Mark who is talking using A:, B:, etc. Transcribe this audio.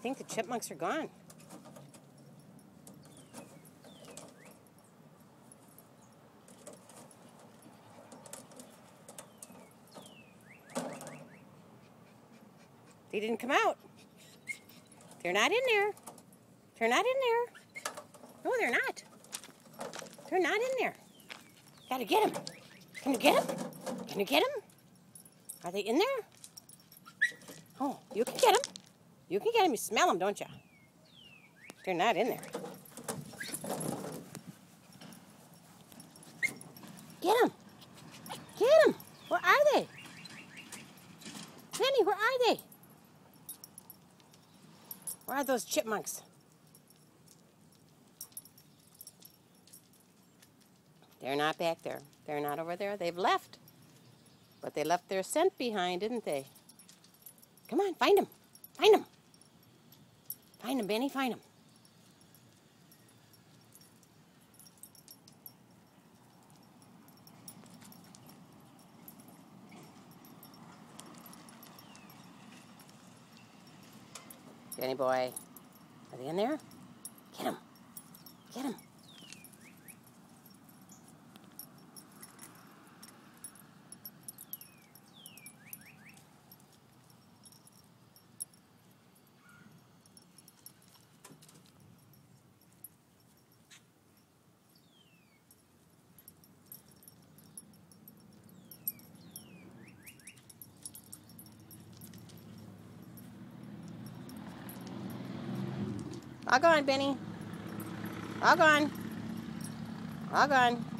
A: think the chipmunks are gone. They didn't come out. They're not in there. They're not in there. No, they're not. They're not in there. Gotta get them. Can you get them? Can you get them? Are they in there? Oh, you can get them. You can get them. You smell them, don't you? They're not in there. Get them. Get them. Where are they? Penny, where are they? Where are those chipmunks? They're not back there. They're not over there. They've left. But they left their scent behind, didn't they? Come on, find them. Find them. Find them, Benny. Find them. Benny boy. Are they in there? Get them. Get them. All gone, Benny. All gone. All gone.